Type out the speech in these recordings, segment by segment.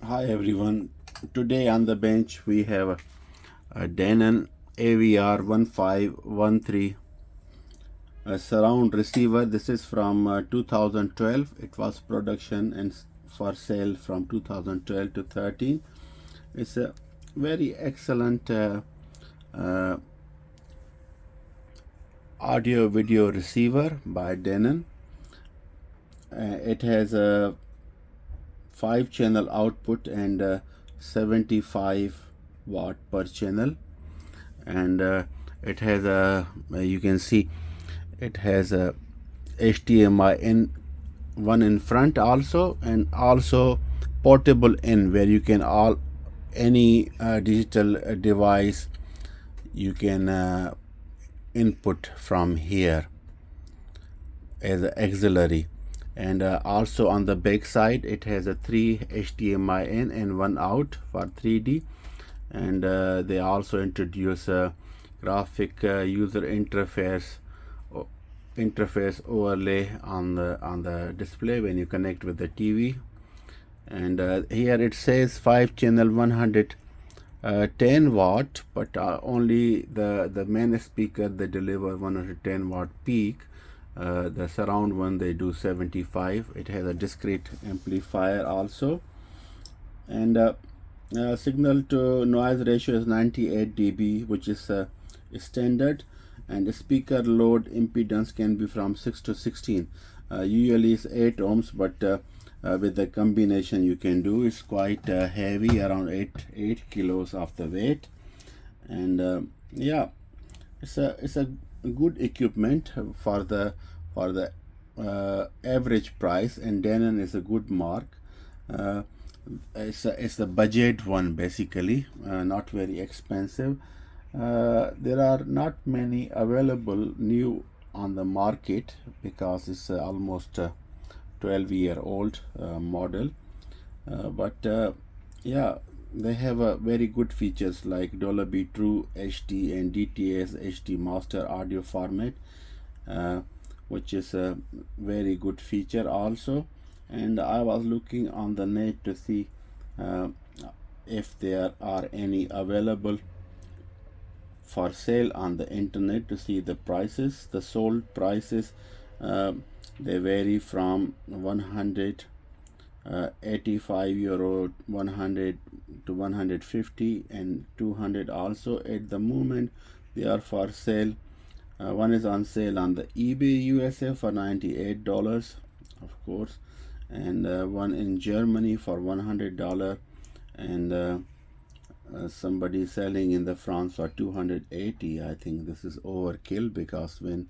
Hi everyone. Today on the bench we have a Denon AVR-1513 surround receiver. This is from 2012. It was production and for sale from 2012 to 13. It's a very excellent uh, audio video receiver by Denon. It has a 5-channel output and 75 watt per channel, and it has a you can see it has a HDMI in one in front also, and also portable in where you can all any digital device you can input from here as an auxiliary. And also on the back side it has a 3 HDMI in and 1 out for 3D. And they also introduce a graphic user interface overlay on the display when you connect with the TV. And here it says 5 channel 110 watt, but only the main speaker they deliver 110 watt peak. The surround one they do 75. It has a discrete amplifier also, and signal to noise ratio is 98 dB, which is standard, and the speaker load impedance can be from 6 to 16. Usually is 8 ohms, but with the combination you can do. It's quite heavy, around 8 kilos of the weight, and yeah, it's a good equipment for the average price, and Denon is a good mark. It's the budget one basically, not very expensive. There are not many available new on the market because it's almost 12-year-old model, but yeah, they have very good features like Dolby True HD and DTS HD Master audio format, which is a very good feature also. And I was looking on the net to see if there are any available for sale on the internet, to see the prices. The sold prices, they vary from 185 euro, 100 to 150 and 200 also. At the moment they are for sale. One is on sale on the eBay USA for $98, of course, and one in Germany for $100, and somebody selling in the France for 280. I think this is overkill, because when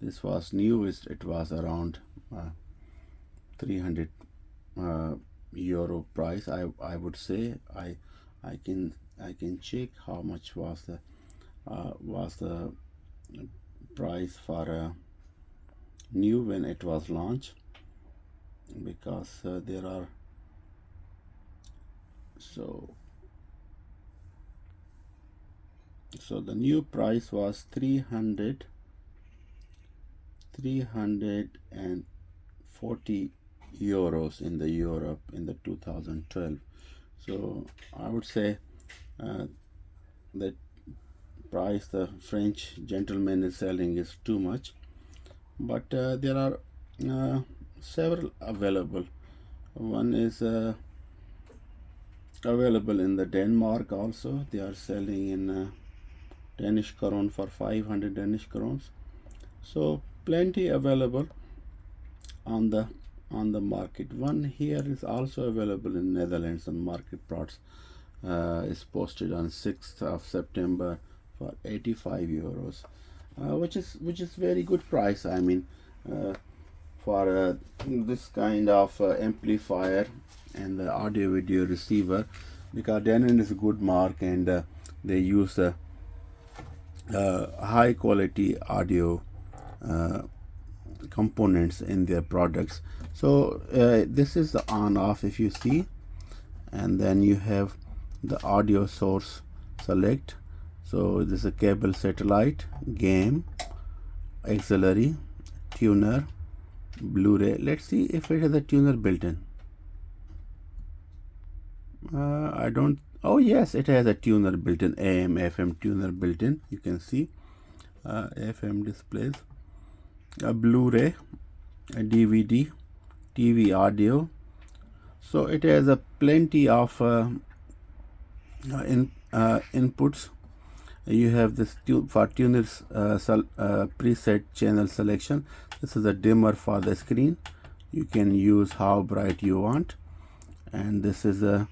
this was new it was around 300 euro price. I would say. I can check how much was the price for new when it was launched, because there are so the new price was 340 euros in the Europe in the 2012. So I would say that price the French gentleman is selling is too much, but there are several available. One is available in the Denmark also. They are selling in Danish krone for 500 Danish krones. So plenty available on the market. One here is also available in Netherlands on market plots. Is posted on 6th of September for 85 euros, which is very good price. I mean, for this kind of amplifier and the audio video receiver, because Denon is a good mark, and they use high quality audio components in their products. So this is the on off, if you see, and then you have the audio source select. So this is a cable, satellite, game, auxiliary, tuner, Blu-ray. Let's see if it has a tuner built in. I don't. Oh yes, it has a tuner built in, AM FM tuner built in. You can see FM displays, a Blu-ray, a DVD, TV audio. So it has a plenty of inputs. You have this for tuners preset channel selection. This is a dimmer for the screen. You can use how bright you want, and this is a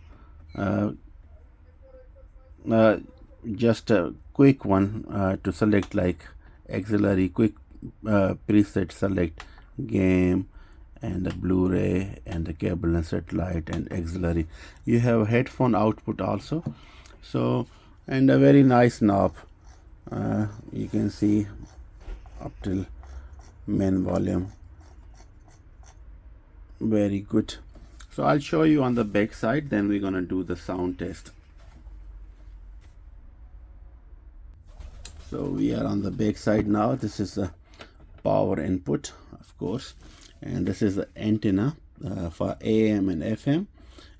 just a quick one to select, like auxiliary quick preset select game and the Blu-ray and the cable and satellite and auxiliary. You have headphone output also, so, and a very nice knob. You can see up till main volume, very good. So I'll show you on the back side, then we're gonna do the sound test. So we are on the back side now. This is the power input, of course, and this is the antenna for AM and FM,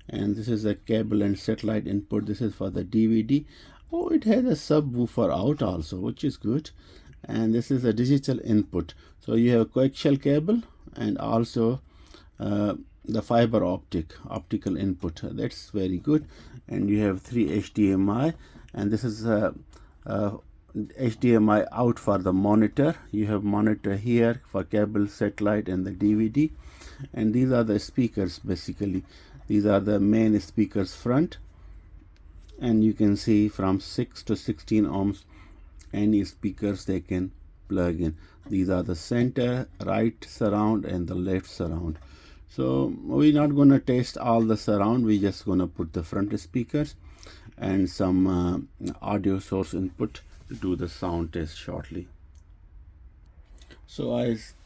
and this is the cable and satellite input. This is for the DVD. Oh, it has a subwoofer out also, which is good. And this is a digital input. So you have a coaxial cable and also the fiber optical input. That's very good. And you have 3 HDMI, and this is HDMI out for the monitor. You have monitor here for cable, satellite, and the DVD. And these are the speakers basically. These are the main speakers front, and you can see from 6 to 16 ohms any speakers they can plug in. These are the center, right surround, and the left surround. So we're not going to test all the surround. We're just going to put the front speakers and some audio source input to do the sound test shortly. So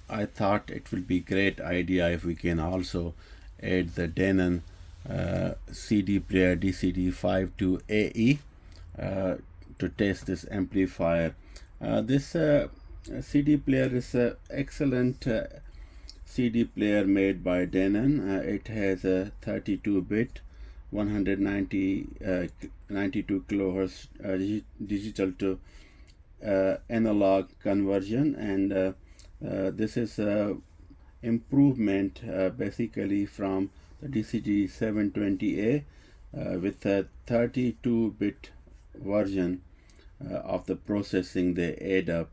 I thought it would be great idea if we can also add the Denon CD player DCD-520AE to test this amplifier. This CD player is an excellent CD player made by Denon. It has a 32-bit 192 kilohertz digital to analog conversion, and this is improvement basically from the DCD-720A with a 32-bit version of the processing they add up.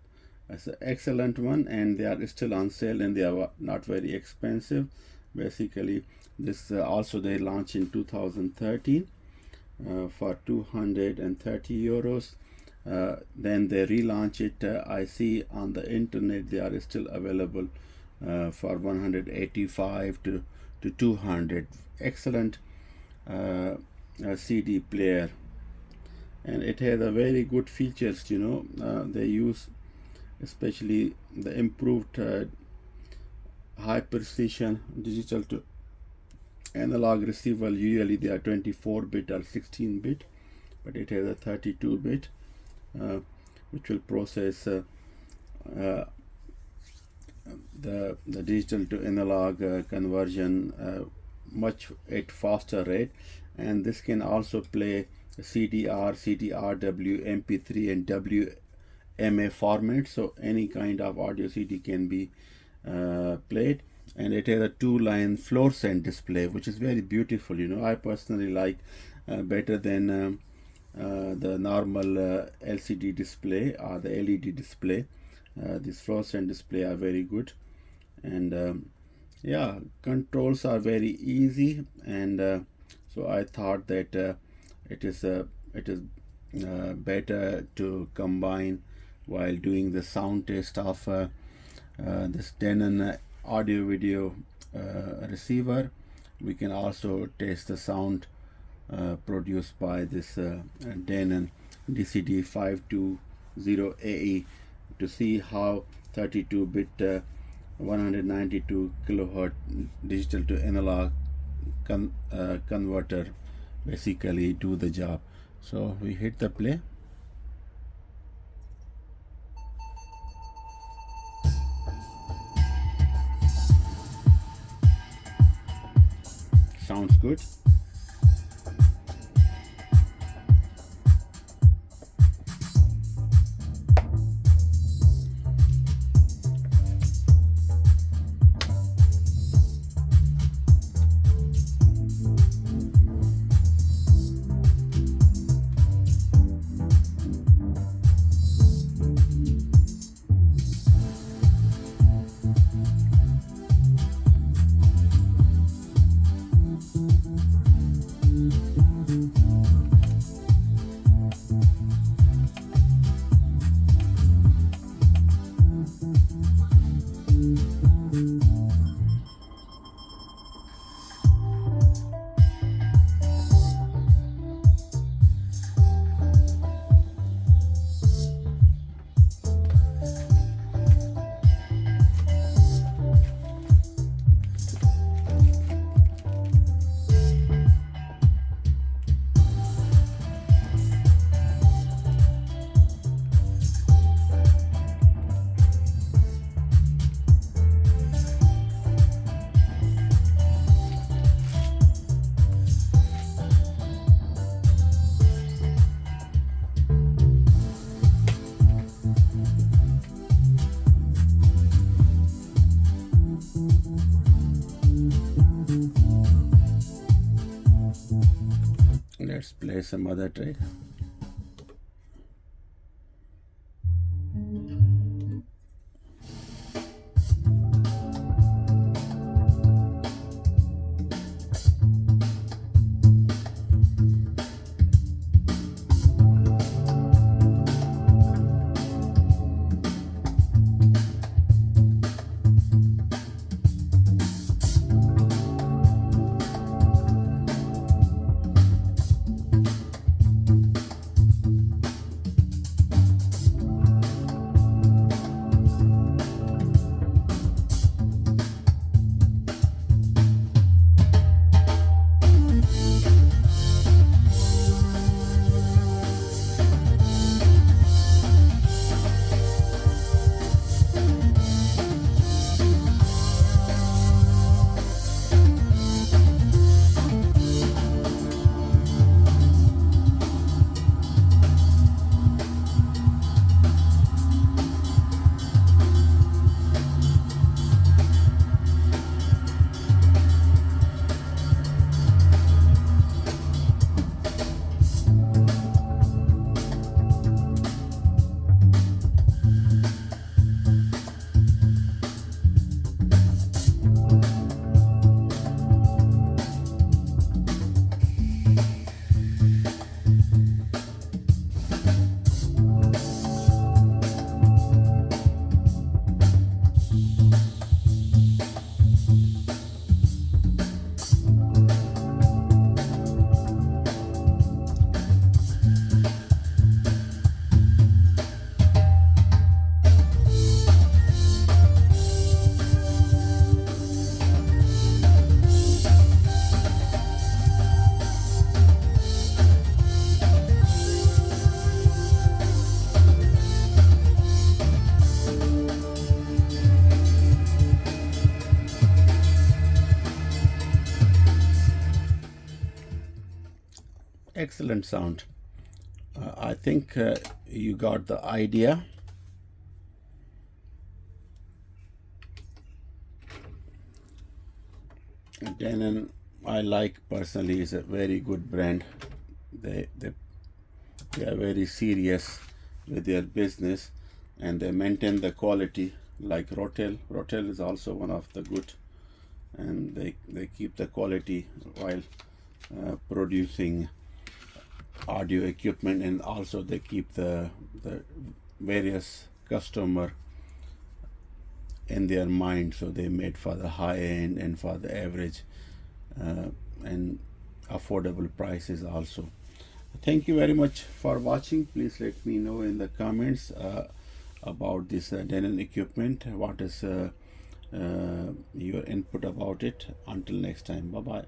It's an excellent one, and they are still on sale, and they are not very expensive. Basically, this also they launched in 2013 for 230 euros. Then they relaunch it. I see on the internet they are still available for 185 to 200. Excellent CD player, and it has a very good features. They use especially the improved high precision digital to analog receiver. Usually they are 24-bit or 16-bit, but it has a 32-bit which will process the digital to analog conversion much at faster rate, and this can also play CDR, CDRW, MP3, and WMA format. So any kind of audio CD can be played, and it has a 2-line fluorescent display, which is very beautiful. I personally like better than the normal LCD display or the LED display. These fluorescent display are very good, and yeah, controls are very easy, and so I thought that it is better to combine while doing the sound test of this Denon audio video receiver. We can also test the sound produced by this Denon DCD-520AE to see how 32-bit 192 kilohertz digital to analog converter basically do the job. So we hit the play. Sounds good. Let's play some other track. Excellent sound. I think you got the idea. Denon, I like personally, is a very good brand. They are very serious with their business, and they maintain the quality like Rotel. Rotel is also one of the good, and they keep the quality while producing audio equipment, and also they keep the various customer in their mind, so they made for the high end and for the average and affordable prices also. Thank you very much for watching. Please let me know in the comments about this Denon equipment. What is your input about it? Until next time, bye bye.